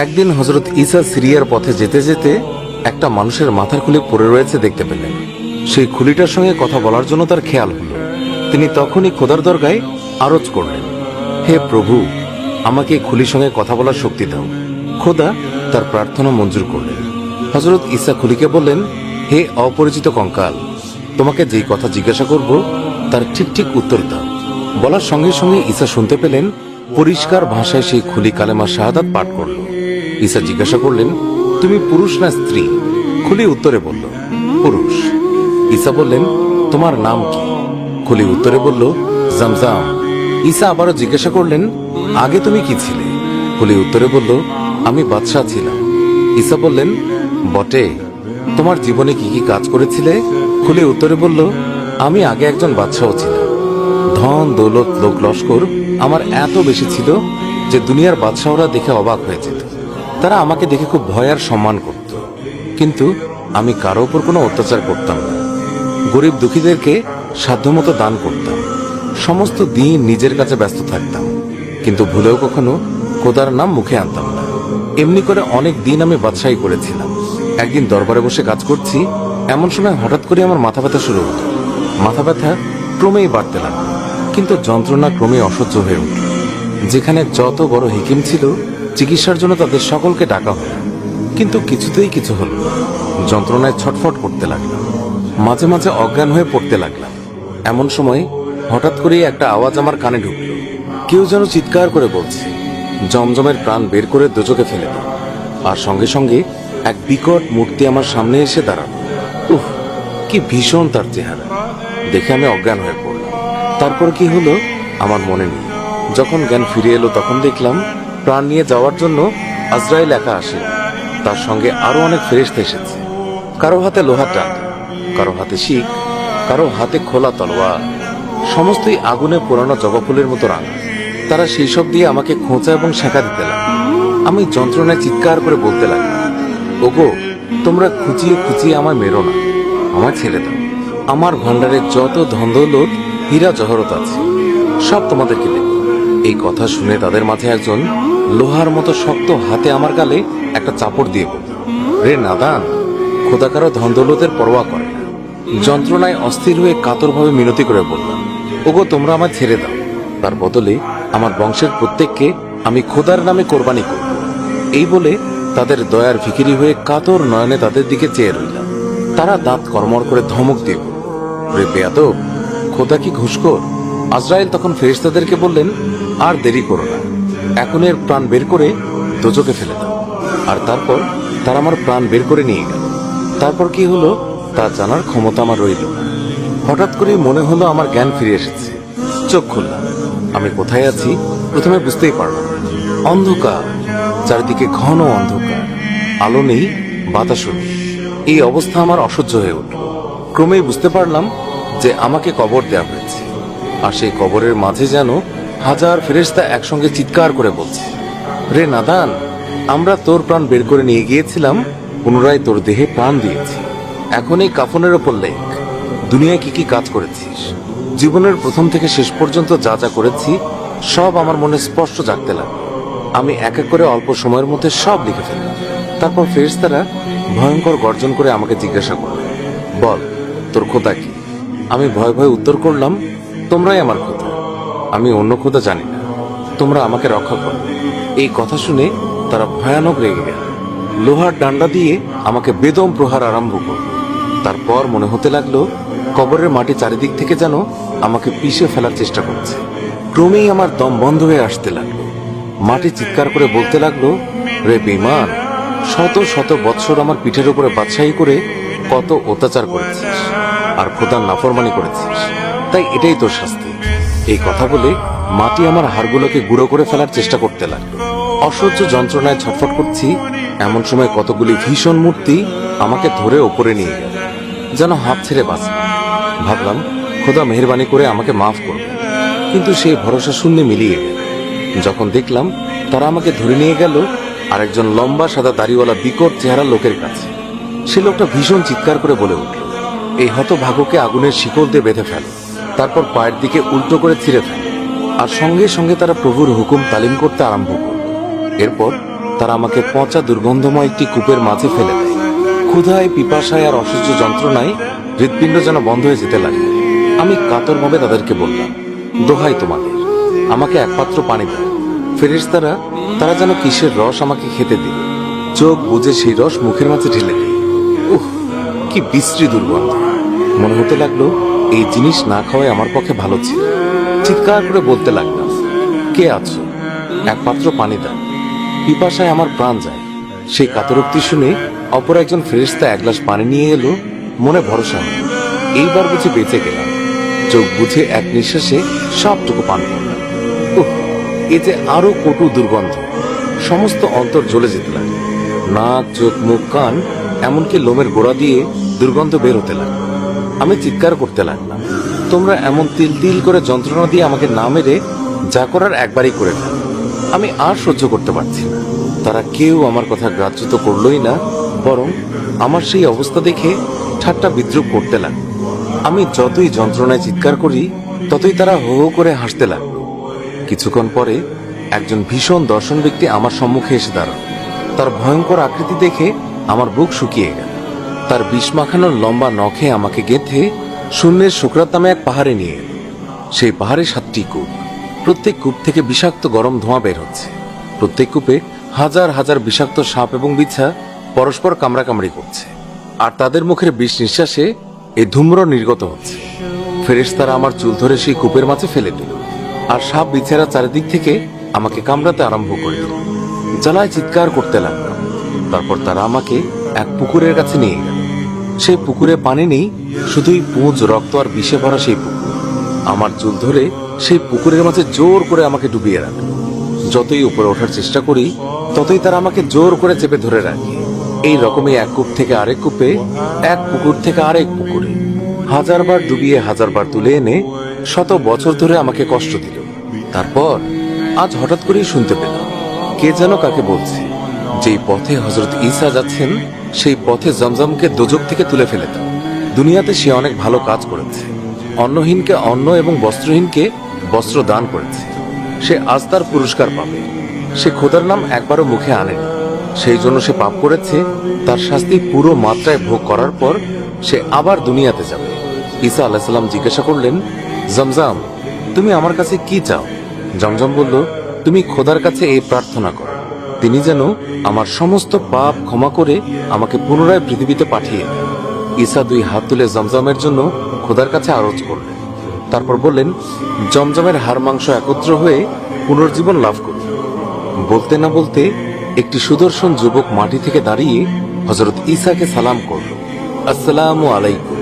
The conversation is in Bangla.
একদিন হযরত ঈসা সিরিয়ার পথে যেতে যেতে একটা মানুষের মাথার খুলি পড়ে রয়েছে দেখতে পেলেন। সেই খুলিটার সঙ্গে কথা বলার জন্য তার খেয়াল হলো। তিনি তখনই খোদার দরগায় আরজ করলেন, হে প্রভু, আমাকে এই খুলির সঙ্গে কথা বলার শক্তি দাও। খোদা তার প্রার্থনা মঞ্জুর করলেন। হযরত ঈসা খুলিকে বললেন, হে অপরিচিত কঙ্কাল, তোমাকে যেই কথা জিজ্ঞাসা করব তার ঠিক ঠিক উত্তর দাও। বলার সঙ্গে সঙ্গে ঈসা শুনতে পেলেন পরিষ্কার ভাষায় সেই খুলি কালেমা শাহাদাত পাঠ করল। ঈসা জিজ্ঞাসা করলেন, তুমি পুরুষ না স্ত্রী? খুলি উত্তরে বলল, পুরুষ। ঈসা বললেন, তোমার নাম কি? খুলি উত্তরে বলল, জামজাম। ঈসা আবারও জিজ্ঞাসা করলেন, আগে তুমি কি ছিলে? খুলি উত্তরে বলল, আমি বাদশাহ ছিলাম। ঈসা বললেন, বটে, তোমার জীবনে কি কি কাজ করেছিলে? খুলি উত্তরে বলল, আমি আগে একজন বাদশাহ ছিলাম। ধন দৌলত লোক লস্কর আমার এত বেশি ছিল যে দুনিয়ার বাদশাহরা দেখে অবাক হয়ে যেত। তারা আমাকে দেখে খুব ভয় আর সম্মান করত, কিন্তু আমি কারো উপর কোনো অত্যাচার করতাম না। গরিব দুঃখীদেরকে সাধ্যমতো দান করতাম। সমস্ত দিন নিজের কাছে ব্যস্ত থাকতাম, কিন্তু ভুলেও কখনো খোদার নাম মুখে আনতাম না। এমনি করে অনেক দিন আমি বাদশাহী করেছিলাম। একদিন দরবারে বসে কাজ করছি, এমন সময় হঠাৎ করে আমার মাথা ব্যথা শুরু হলো। মাথা ব্যথা ক্রমেই বাড়তে লাগলো, কিন্তু যন্ত্রণা ক্রমেই অসহ্য হয়ে উঠল। যেখানে যত বড় হিকিম ছিল, চিকিৎসার জন্য তাদের সকলকে ডাকা হলো, কিন্তু কিছুতেই কিছু হলো না। যন্ত্রণায় ছটফট করতে লাগলাম, মাঝে মাঝে অজ্ঞান হয়ে পড়তে লাগলাম। এমন সময় হঠাৎ করেই একটা আওয়াজ আমার কানে ঢুকলো। কেউ যেন চিৎকার করে বলছে, জমজমের প্রাণ বের করে দোজখে ফেলে দাও। আর সঙ্গে সঙ্গে এক বিকট মূর্তি আমার সামনে এসে দাঁড়ালো। উফ, কি ভীষণ তার চেহারা! দেখে আমি অজ্ঞান হয়ে পড়লাম। তারপর কি হলো আমার মনে নেই। যখন জ্ঞান ফিরে এলো তখন দেখলাম প্রাণ নিয়ে যাওয়ার জন্য আজরাইল একা আসে, তার সঙ্গে আরো অনেক ফেরেশতা এসেছে। কারো হাতে লোহার ডান্ডা, কারো হাতে শিক, কারো হাতে খোলা তলোয়ার। সমস্তই আগুনে পোড়ানো জবা ফুলের মতো রাঙা। তারা সেই সব দিয়ে আমাকে খোঁচা এবং শেখা দিতে লাগলো। আমি যন্ত্রণায় চিৎকার করে বলতে লাগলাম, ওগো, তোমরা খুঁচিয়ে খুঁচিয়ে আমায় মেরো না, আমায় ছেড়ে দাও। আমার ভান্ডারে যত ধন দৌলত হীরা জহরত আছে সব তোমাদেরকে দেব। এই কথা শুনে তাদের মাঝে একজন লোহার মতো শক্ত হাতে আমার গালে একটা চাপড় দিয়ে বলল, রে নাদান, খোদা কারো ধন দৌলতের পরোয়া করে না। যন্ত্রণায় অস্থির হয়ে কাতরভাবে মিনতি করে বললাম, ওগো, তোমরা আমায় ছেড়ে দাও। তার বদলে আমার বংশের প্রত্যেককে আমি খোদার নামে কোরবানি করব। এই বলে তাদের দয়ার ভিখিরি হয়ে কাতর নয়নে তাদের দিকে চেয়ে রইলাম। তারা দাঁত কর্মর করে ধমক দিয়ে বলল, রে বেয়াদব, খোদা কি ঘুষখোর? আজরাইল তখন ফেরেশতাদেরকে বললেন, আর দেরি করো না, এখন এর প্রাণ বের করে দোজখে ফেলে দাও। আর তারপর তারা আমার প্রাণ বের করে নিয়ে গেল। তারপর কি হলো তা জানার ক্ষমতা আমার রইল না। হঠাৎ করে মনে হলো আমার জ্ঞান ফিরে এসেছে। চোখ খুললাম, আমি কোথায় আছি প্রথমে বুঝতেই পারলাম না। অন্ধকার, চারিদিকে ঘন অন্ধকার, আলো নেই, বাতাসও নেই। এই অবস্থা আমার অসহ্য হয়ে উঠল। ক্রমেই বুঝতে পারলাম যে আমাকে কবর দেওয়া হয়েছে, আর সেই কবরের মাঝে যেন হাজার ফেরেশতা একসঙ্গে চিৎকার করে বলছে, রে নাদান, আমরা তোর প্রাণ বের করে নিয়ে গিয়েছিলাম, পুনরায় তোর দেহে প্রাণ দিয়েছি। এখন এই কাফনের ওপর লেখ, দুনিয়ায় কি কি কাজ করেছিস। জীবনের প্রথম থেকে শেষ পর্যন্ত যা যা করেছি সব আমার মনে স্পষ্ট জাগতে লাগলো। আমি এক এক করে অল্প সময়ের মধ্যে সব লিখে ফেললাম। তারপর ফেরেশতারা ভয়ঙ্কর গর্জন করে আমাকে জিজ্ঞাসা করল, বল, তোর খোদা কি? আমি ভয়ে ভয়ে উত্তর করলাম, তোমরাই আমার খোদা, আমি অন্য খোদা জানি না, তোমরা আমাকে রক্ষা করো। এই কথা শুনে তারা ভয়ানক রেগে গেল। লোহার ডান্ডা দিয়ে আমাকে বেদম প্রহার আরম্ভ করল। তারপর মনে হতে লাগলো কবরের মাটি চারিদিক থেকে যেন আমাকে পিষে ফেলার চেষ্টা করছে। ক্রমেই আমার দম বন্ধ হয়ে আসতে লাগলো। মাটি চিৎকার করে বলতে লাগলো, রে বেঈমান, শত শত বৎসর আমার পিঠের উপরে বাদশাহী করে কত অত্যাচার করেছিস আর খোদার নাফরমানি করেছিস, তাই এটাই তোর শাস্তি। এই কথা বলে মাটি আমার হাড়গুলোকে গুঁড়ো করে ফেলার চেষ্টা করতে লাগলো। অসহ্য যন্ত্রণায় ছটফট করছি, এমন সময় কতগুলি ভীষণ মূর্তি আমাকে ধরে ওপরে নিয়ে গেল, যেন হাত ছেড়ে বাঁচলাম। ভাবলাম খোদা মেহেরবানি করে আমাকে মাফ করবে, কিন্তু সেই ভরসা শূন্যে মিলিয়ে গেল। যখন দেখলাম তারা আমাকে ধরে নিয়ে গেল আরেকজন লম্বা সাদা দাড়িওয়ালা বিকট চেহারা লোকের কাছে। সে লোকটা ভীষণ চিৎকার করে বলে উঠল, এই হতভাগ্যকে আগুনের শিকল দিয়ে বেঁধে ফেলো, তারপর পায়ের দিকে উল্টো করে ছিঁড়ে ফেলো। আর সঙ্গে সঙ্গে তারা প্রভুর হুকুম তালিম করতে আরম্ভ করল। এরপর তারা আমাকে পচা দুর্গন্ধময় একটি কূপের মাঝে ফেলে দেয়। ক্ষুধায়, পিপাসায় আর অসহ্য যন্ত্রণায় হৃৎপিণ্ড যেন বন্ধ হয়ে যেতে লাগে। আমি কাতরভাবে তাদেরকে বললাম, দোহাই তোমাদের, আমাকে এক পাত্র পানি দাও। ফেরেশতারা তারা যেন কিসের রস আমাকে খেতে দিল। চোখ বুজে সেই রস মুখের মাঝে ঢেলে দিই। উহ, কি বিশ্রী দুর্গন্ধ! মনে হতে লাগলো এই জিনিস না খাওয়াই আমার পক্ষে ভালো ছিল। চিৎকার করে বলতে লাগলাম, কে আছো? এক পাত্র পানি দাও, পিপাসায় আমার প্রাণ যায়। সেই কাতরোক্তি শুনে অপর একজন ফেরেশতা এক গ্লাস পানি নিয়ে এলো। মনে ভরসা হলো, এইবার বুঝে বেঁচে গেলাম। চোখ বুঝে এক নিঃশ্বাসে সবটুকু পান করলাম। উহ, এ যে আরো কটু দুর্গন্ধ! সমস্ত অন্তর জ্বলে যেতে লাগে। নাক, চোখ, মুখ, কান, এমনকি লোমের গোড়া দিয়ে দুর্গন্ধ বের হতে লাগলো। আমি চিৎকার করতে লাগলাম, তোমরা এমন তিল তিল করে যন্ত্রণা দিয়ে আমাকে না মেরে যা করার একবারই করে ফেল। আমি আর সহ্য করতে পারছি না। তারা কেউ আমার কথা গ্রাহ্য তো করলোই না, বরং আমার সেই অবস্থা দেখে ঠাট্টা বিদ্রুপ করতে লাগলো। আমি যতই যন্ত্রণায় চিৎকার করি ততই তারা হো হো করে হাসতে লাগলো। কিছুক্ষণ পরে একজন ভীষণ দর্শন ব্যক্তি আমার সম্মুখে এসে দাঁড়াল। তার ভয়ঙ্কর আকৃতি দেখে আমার বুক শুকিয়ে গেল। তার বিষ মাখানোর লম্বা নখে আমাকে গেঁথে শূন্যের শুকরাত নামে এক পাহাড়ে নিয়ে এল। সেই পাহাড়ে 7টি কূপ। প্রত্যেক কূপ থেকে বিষাক্ত গরম ধোঁয়া বের হচ্ছে। প্রত্যেক কূপে হাজার হাজার বিষাক্ত সাপ এবং বিছা পরস্পর কামড়াকামড়ি করছে, আর তাদের মুখের বিষ নিঃশ্বাসে এই ধূম্র নির্গত হচ্ছে। ফেরেশতারা আমার চুল ধরে সেই কূপের মাঝে ফেলে দিল, আর সাপ বিছারা চারিদিক থেকে আমাকে কামড়াতে আরম্ভ করে দিল। জ্বালায় চিৎকার করতে লাগলাম। তারপর তারা আমাকে এক পুকুরের কাছে নিয়ে গেল। সেই পুকুরে পানি নেই, শুধুই পুঁজ, রক্ত আর বিষে ভরা সেই পুকুর। আমার চুল ধরে সেই পুকুরের মাঝে জোর করে আমাকে ডুবিয়ে রাখল। যতই উপরে ওঠার চেষ্টা করি ততই তারা আমাকে জোর করে চেপে ধরে রাখে। এই রকমই এক কূপ থেকে আরেক কূপে, এক পুকুর থেকে আরেক পুকুরে হাজারবার ডুবিয়ে হাজারবার তুলে এনে শত বছর ধরে আমাকে কষ্ট দিল। তারপর আজ হঠাৎ করেই শুনতে পেলাম কে যেন কাকে বলছে, যেই পথে হযরত ঈসা যাচ্ছেন সেই পথে জমজমকে দোজখ থেকে তুলে ফেলে দাও। দুনিয়াতে সে অনেক ভালো কাজ করেছে। অন্নহীনকে অন্ন এবং বস্ত্রহীনকে বস্ত্র দান করেছে। সে আজ তার পুরস্কার পাবে। সে খোদার নাম একবারও মুখে আনেনি, সেই জন্য সে পাপ করেছে। তার শাস্তি পুরো মাত্রায় ভোগ করার পর সে আবার দুনিয়াতে যাবে। ঈসা আলাইহিস সালাম জিজ্ঞাসা করলেন, জমজম, তুমি আমার কাছে কি চাও? জমজম বলল, তুমি খোদার কাছে এই প্রার্থনা করো, তিনি যেন আমার সমস্ত পাপ ক্ষমা করে আমাকে পুনরায় পৃথিবীতে পাঠিয়ে দেন। ঈসা 2 হাত তুলে জমজমের জন্য খোদার কাছে আরজ করলেন। তারপর বললেন, জমজমের হাড় মাংস একত্র হয়ে পুনর্জীবন লাভ করুন। বলতে না বলতে একটি সুদর্শন যুবক মাটি থেকে দাঁড়িয়ে হযরত ঈসাকে সালাম করল, আসসালামু আলাইকুম।